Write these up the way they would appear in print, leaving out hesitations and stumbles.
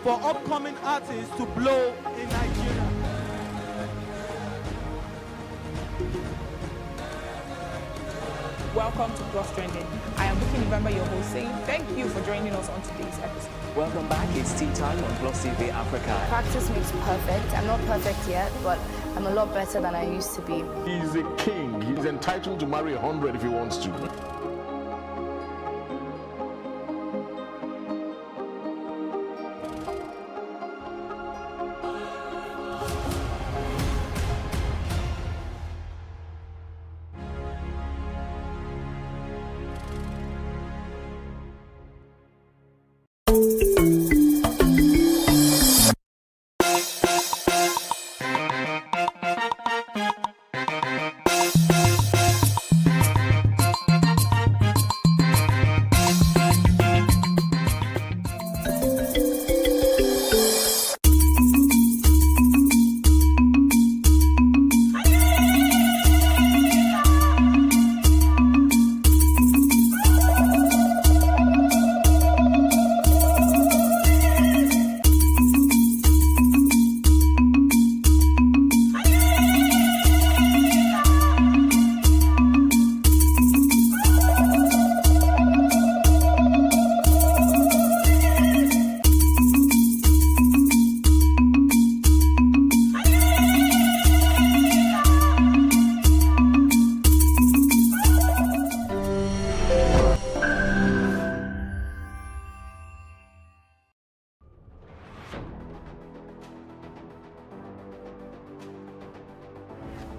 for upcoming artists to blow in Nigeria. Welcome to Plus Trending. I am Buki November, your host, saying thank you for joining us on today's episode. Welcome back. It's tea time on Plus TV Africa. Practice makes perfect. I'm not perfect yet, but I'm a lot better than I used to be. He's a king. He's entitled to marry 100 if he wants to.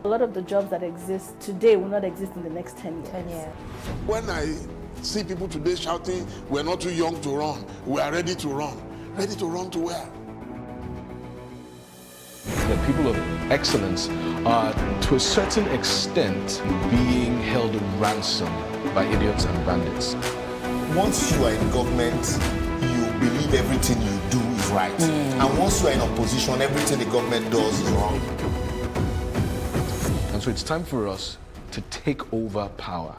A lot of the jobs that exist today will not exist in the next 10 years. 10 years. When I see people today shouting, we're not too young to run, we are ready to run. Ready to run to where? The people of excellence are, to a certain extent, being held ransom by idiots and bandits. Once you are in government, you believe everything you do is right. And once you are in opposition, everything the government does is wrong. And so it's time for us to take over power.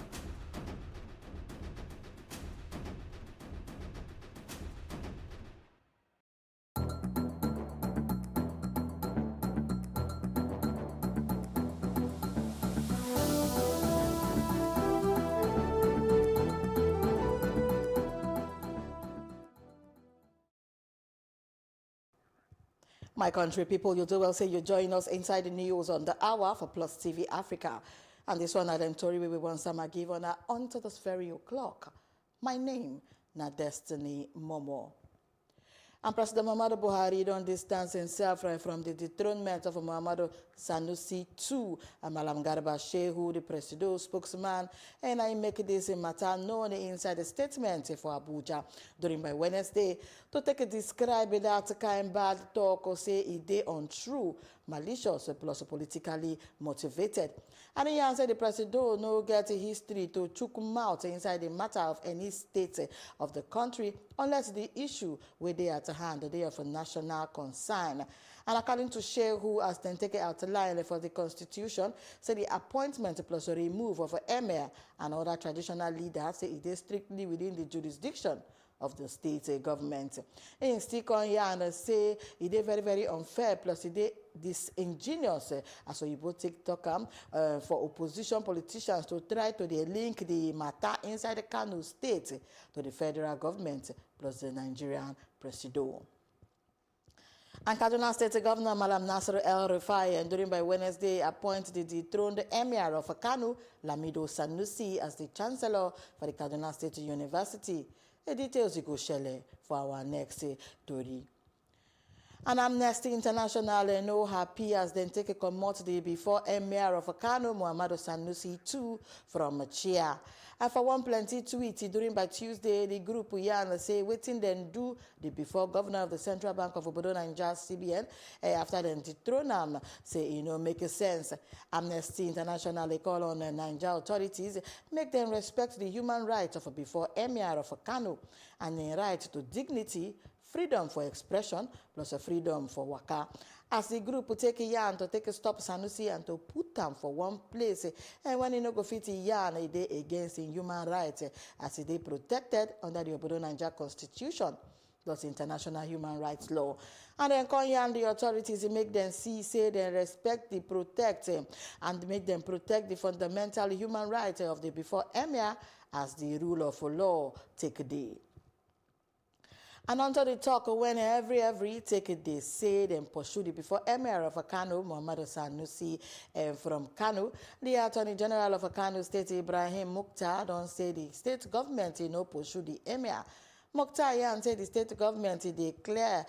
My country people, you do well say you join us inside the news on the hour for Plus TV Africa. And this one, Adam Tori, we want some give on until this very o'clock. My name, na Destiny Momo. And President Muhammadu Buhari don't distance himself from the dethronement of Muhammadu Sanusi II, and Malam Garba Shehu, the Presido spokesman, and I make this matter known inside a statement for Abuja during my Wednesday to take a describe that kind bad talk or say it dey untrue, malicious plus politically motivated. And he answered the Presido no get a history to chook mouth inside the matter of any state of the country unless the issue where they at hand, they of a national concern. And according to Shehu, as then take out line for the Constitution, say the appointment plus a remove of emir and other traditional leaders say it is strictly within the jurisdiction of the state government. And stick on here and say it is very, very unfair, plus it is disingenuous, as you both TikTok for opposition politicians to try to link the matter inside the Kano state to the federal government plus the Nigerian Presido. And Kaduna State Governor Malam Nasir El-Rufai, and during by Wednesday, appointed the dethroned Emir of Kano, Lamido Sanusi, as the Chancellor for the Kaduna State University. The details you go share for our next story. And Amnesty International no happy as then take a commodity before Emir of Kano, Muhammadu Sanusi II, from chair. And for one plenty tweet during by Tuesday, the group Yan say waiting then do the before governor of the Central Bank of Obodo Naija CBN after then dethrone him say make sense. Amnesty International call on Naija authorities make them respect the human rights of before Emir of Kano and the right to dignity, freedom for expression, plus a freedom for waka. As the group take a yarn to take a stop Sanusi and to put them for one place, and when you no go fit yarn a day against in human rights, as they protected under the Obodo Naija Constitution. plus international human rights law. And then Konyan, the authorities make them see, say they respect, the protect, and make them protect the fundamental human rights of the before emir as the rule of law take a day. And onto the talk when every take it, they say them pursue the before Emir of Kano, Muhammadu Sanusi from Kano. The Attorney General of Kano State, Ibrahim Mukhtar, don't say the state government pursue the Emir. Mukhtar Yan said the state government declare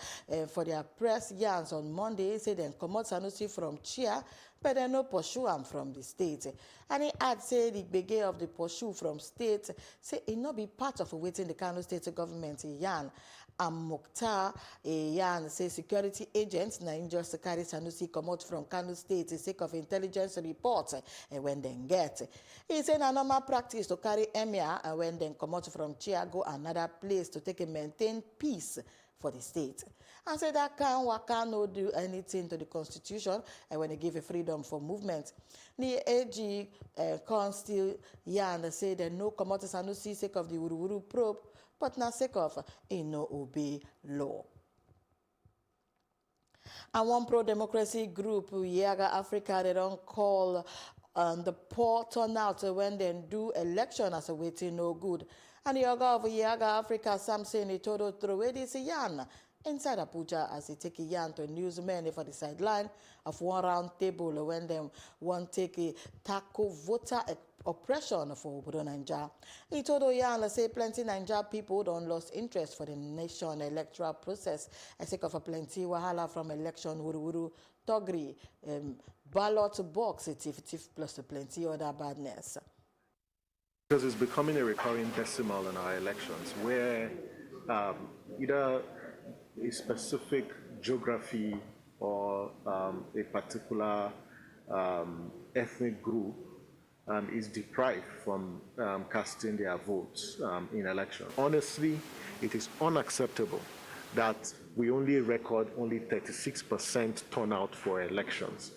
for their press yarns on Monday, say they come out Sanusi from Chia, but they no pursue him from the state. And he had said the beginning of the pursue from state, say it not be part of waiting the Kano state government Yan. And Mukhtar Yan say security agents na just carry Sanusi come out from Kano State sake of intelligence reports and when they get. He said a normal practice to carry emir and when they come out from Chia go another place to take and maintain peace for the state. And say that Waka no do anything to the constitution and when they give a freedom for movement. The AG Constill Yan say they no come out Sanusi sake of the Wuru probe, but not sake of no obey law. And one pro-democracy group, Yaga Africa, they don't call on the poor turnout when they do election as a waiting no good. And the Yaga of Yaga Africa, Samson, he told through this yarn inside Abuja as he take a yarn to newsmen for the sideline of one round table when they want take a tackle voter oppression for Obodo Naija. He told Oyan say plenty Naija people don't lost interest for the nation electoral process. I think of a plenty wahala from election wuru togri, ballot box, tif plus plenty other badness. Because it's becoming a recurring decimal in our elections where either a specific geography or a particular ethnic group is deprived from casting their votes in election. Honestly, it is unacceptable that we only record only 36% turnout for elections,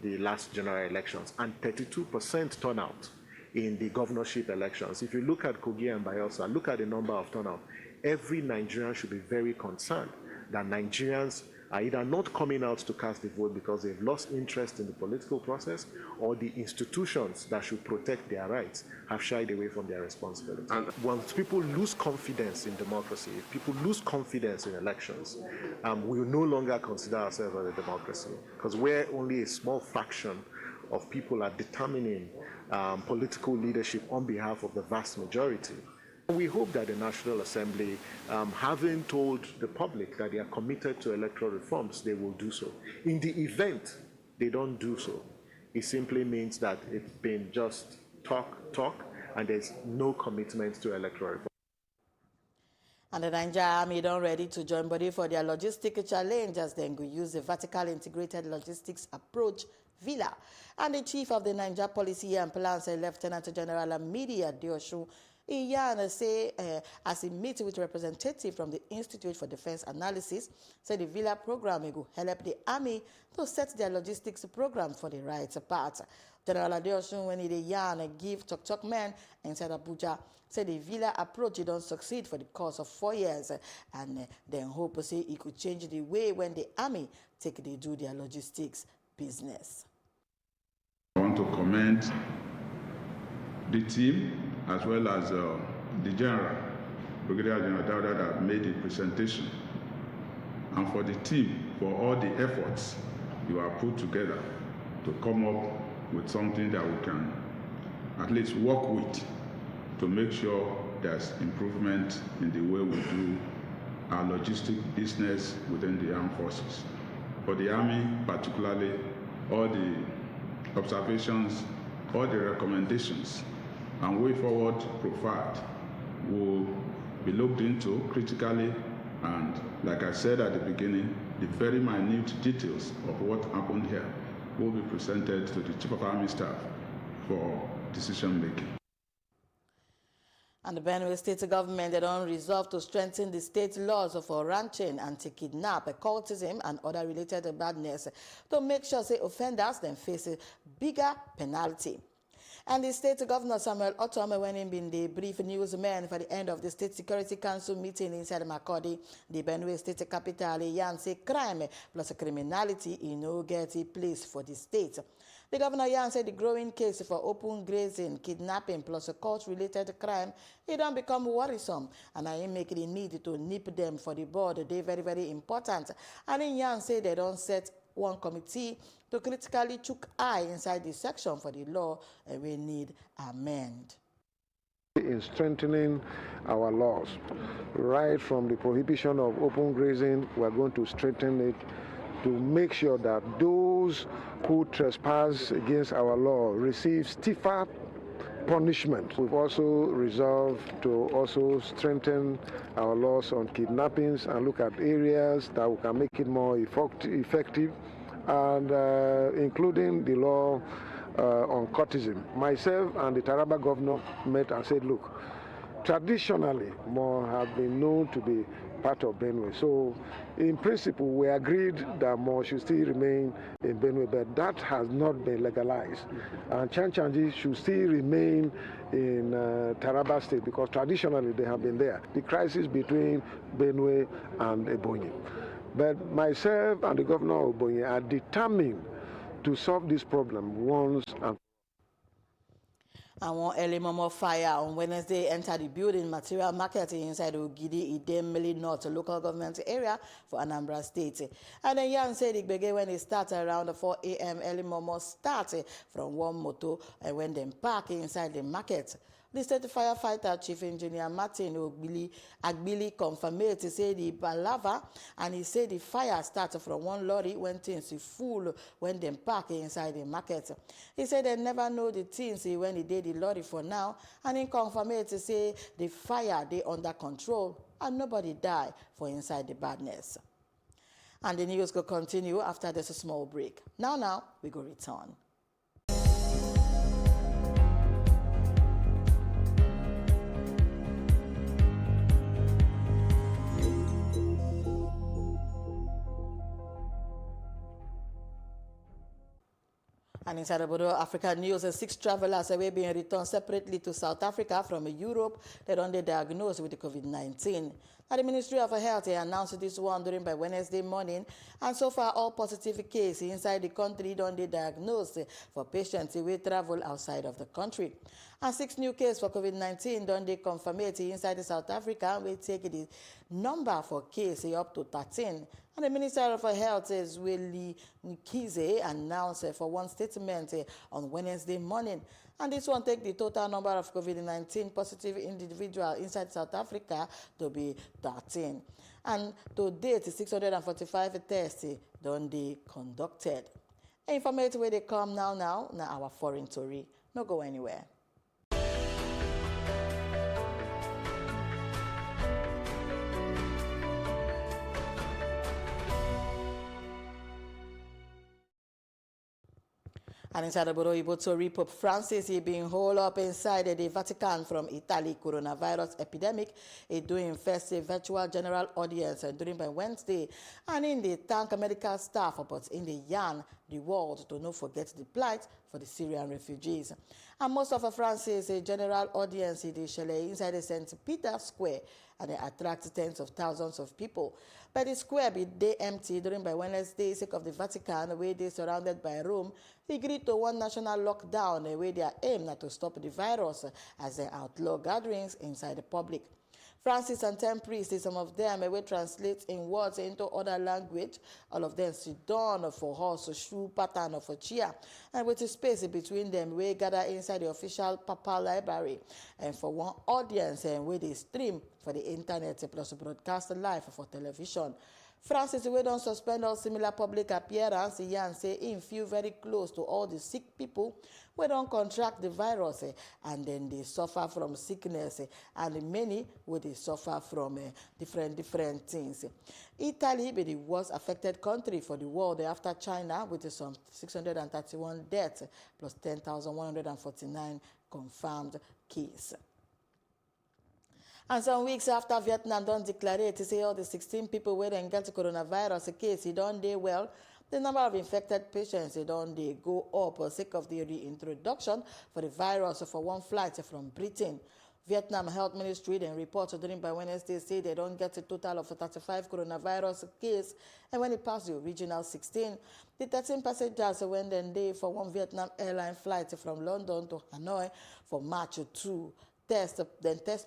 the last general elections, and 32% turnout in the governorship elections. If you look at Kogi and Bayelsa, look at the number of turnout. Every Nigerian should be very concerned that Nigerians are either not coming out to cast the vote because they've lost interest in the political process, or the institutions that should protect their rights have shied away from their responsibility. And once people lose confidence in democracy, if people lose confidence in elections, we will no longer consider ourselves as a democracy, because we're only a small fraction of people are determining political leadership on behalf of the vast majority. We hope that the National Assembly, having told the public that they are committed to electoral reforms, they will do so. In the event they don't do so, it simply means that it's been just talk, and there's no commitment to electoral reform. And the Nigeria Army don't ready to join body for their logistic challenge as they go use the vertical integrated logistics approach, VILA. And the chief of the Nigeria Policy and Plans, Lieutenant General Amidi Adeosun, Iyan say as he meets with representatives from the Institute for Defense Analysis, say the VILA program will help the Army to set their logistics program for the right part. General Adeosun, when he give talk men inside Abuja, say the VILA approach don't succeed for the course of 4 years, and then hope say it could change the way when the Army they do their logistics business. I want to commend the team as well as the General, Brigadier General Dauda, that made the presentation, and for the team for all the efforts you have put together to come up with something that we can at least work with to make sure there's improvement in the way we do our logistic business within the armed forces. For the Army particularly, all the observations, all the recommendations and way forward profiled will be looked into critically, and like I said at the beginning, the very minute details of what happened here will be presented to the Chief of Army Staff for decision making. And the Benue State government, they don't resolve to strengthen the state laws for ranching, anti-kidnap, occultism, and other related badness to make sure say offenders then face a bigger penalty. And the state governor Samuel Otom, when he been the brief newsman for the end of the State Security Council meeting inside Makurdi, the Benue State capital, Yan say crime plus criminality in no get a place for the state. The governor Yan said the growing case for open grazing, kidnapping plus a court-related crime, it don't become worrisome, and I make the need to nip them for the board. They very, very important. And then Yan said they don't set one committee to critically chook eye inside the section for the law, and we need amend. In strengthening our laws, right from the prohibition of open grazing, we're going to strengthen it to make sure that those who trespass against our law receive stiffer punishment. We've also resolved to also strengthen our laws on kidnappings and look at areas that we can make it more effective, and including the law on courtesan. Myself and the Taraba governor met and said, look, traditionally, more have been known to be part of Benue. So, in principle, we agreed that more should still remain in Benue, but that has not been legalized. And Chanchangi should still remain in Taraba State because traditionally they have been there. The crisis between Benue and Ebonyi. But myself and the governor of Ebonyi are determined to solve this problem once and one early moment fire on Wednesday entered the building material market inside Ogidi, Idemili North local government area for Anambra State. And then Yan said it began when it started around 4 a.m. early moment started from one motor and when they park inside the market. The state firefighter Chief Engineer Martin Agbili confirmed to say the palava, and he said the fire started from one lorry when things full when they park inside the market. He said they never know the things when he did the lorry for now, and he confirmed to say the fire they under control and nobody died for inside the badness. And the news will continue after this small break. Now we go return. And inside the Bodo Africa news, 6 travelers are being returned separately to South Africa from Europe. They're under diagnosed with the COVID-19. The Ministry of Health announced this one during by Wednesday morning, and so far all positive cases inside the country don't be diagnosed for patients who travel outside of the country. And 6 new cases for COVID-19 don't be confirmed inside South Africa. We take the number for cases up to 13. And the Minister of Health is Willie Nkize announced for one statement on Wednesday morning. And this one take the total number of COVID-19 positive individuals inside South Africa to be 13. And to date, 645 tests don't be conducted. Information where they come now our foreign story. No go anywhere. And inside the Bodo Ibotori, Pope Francis is being holed up inside the Vatican from Italy coronavirus epidemic. He's doing first a virtual general audience during by Wednesday. And in the thank medical staff, but in the yarn, the world to not forget the plight for the Syrian refugees. And most of Francis' general audience is inside the St. Peter Square, and they attract tens of thousands of people. But the square be day empty during by Wednesday, sake of the Vatican, where they surrounded by Rome. They agreed to one national lockdown, where they are aimed to stop the virus as they outlaw gatherings inside the public. Francis and 10 priests, some of them will translate in words into other language. All of them sit down for horse, shoe pattern of a chair. And with a space between them, we gather inside the official papal library. And for one audience, and where they stream for the internet plus broadcast live for television. Francis, we don't suspend all similar public appearance. He say he feel very close to all the sick people. We don't contract the virus and then they suffer from sickness and many will they suffer from different things. Italy be the worst affected country for the world after China with some 631 deaths plus 10,149 confirmed cases. And some weeks after Vietnam don't declare it to say all the 16 people where they get coronavirus case, he don't do well. The number of infected patients don't go up sake of the reintroduction for the virus for one flight from Britain. Vietnam Health Ministry then reported during by Wednesday say they don't get a total of 35 coronavirus cases, and when it passed the original 16, the 13 passengers went then day for one Vietnam airline flight from London to Hanoi for March 2. Test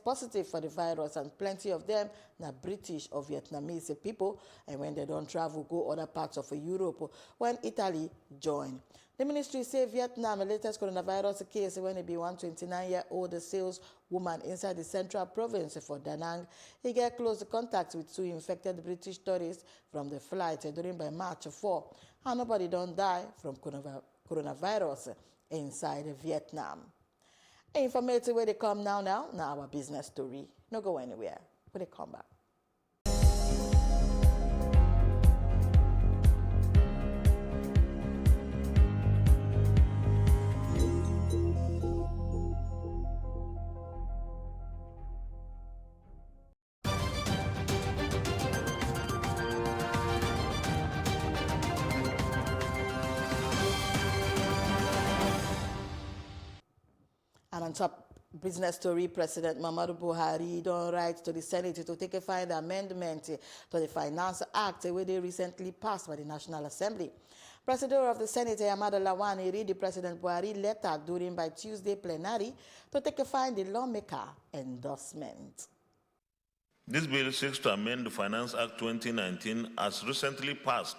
positive for the virus, and plenty of them are British or Vietnamese people, and when they don't travel, go other parts of Europe when Italy join. The ministry say Vietnam latest coronavirus case when it be 129-year-old sales woman inside the central province for Da Nang. He get close contact with 2 infected British tourists from the flight during by March 4, and nobody don't die from coronavirus inside Vietnam. Informative where they come now our business story. No go anywhere. When they come back. And on top business story, President Muhammadu Buhari don't write to the Senate to take a final amendment to the Finance Act where they recently passed by the National Assembly. President of the Senate, Ahmad Lawani, read the President Buhari letter during by Tuesday plenary to take a final lawmaker endorsement. This bill seeks to amend the Finance Act 2019 as recently passed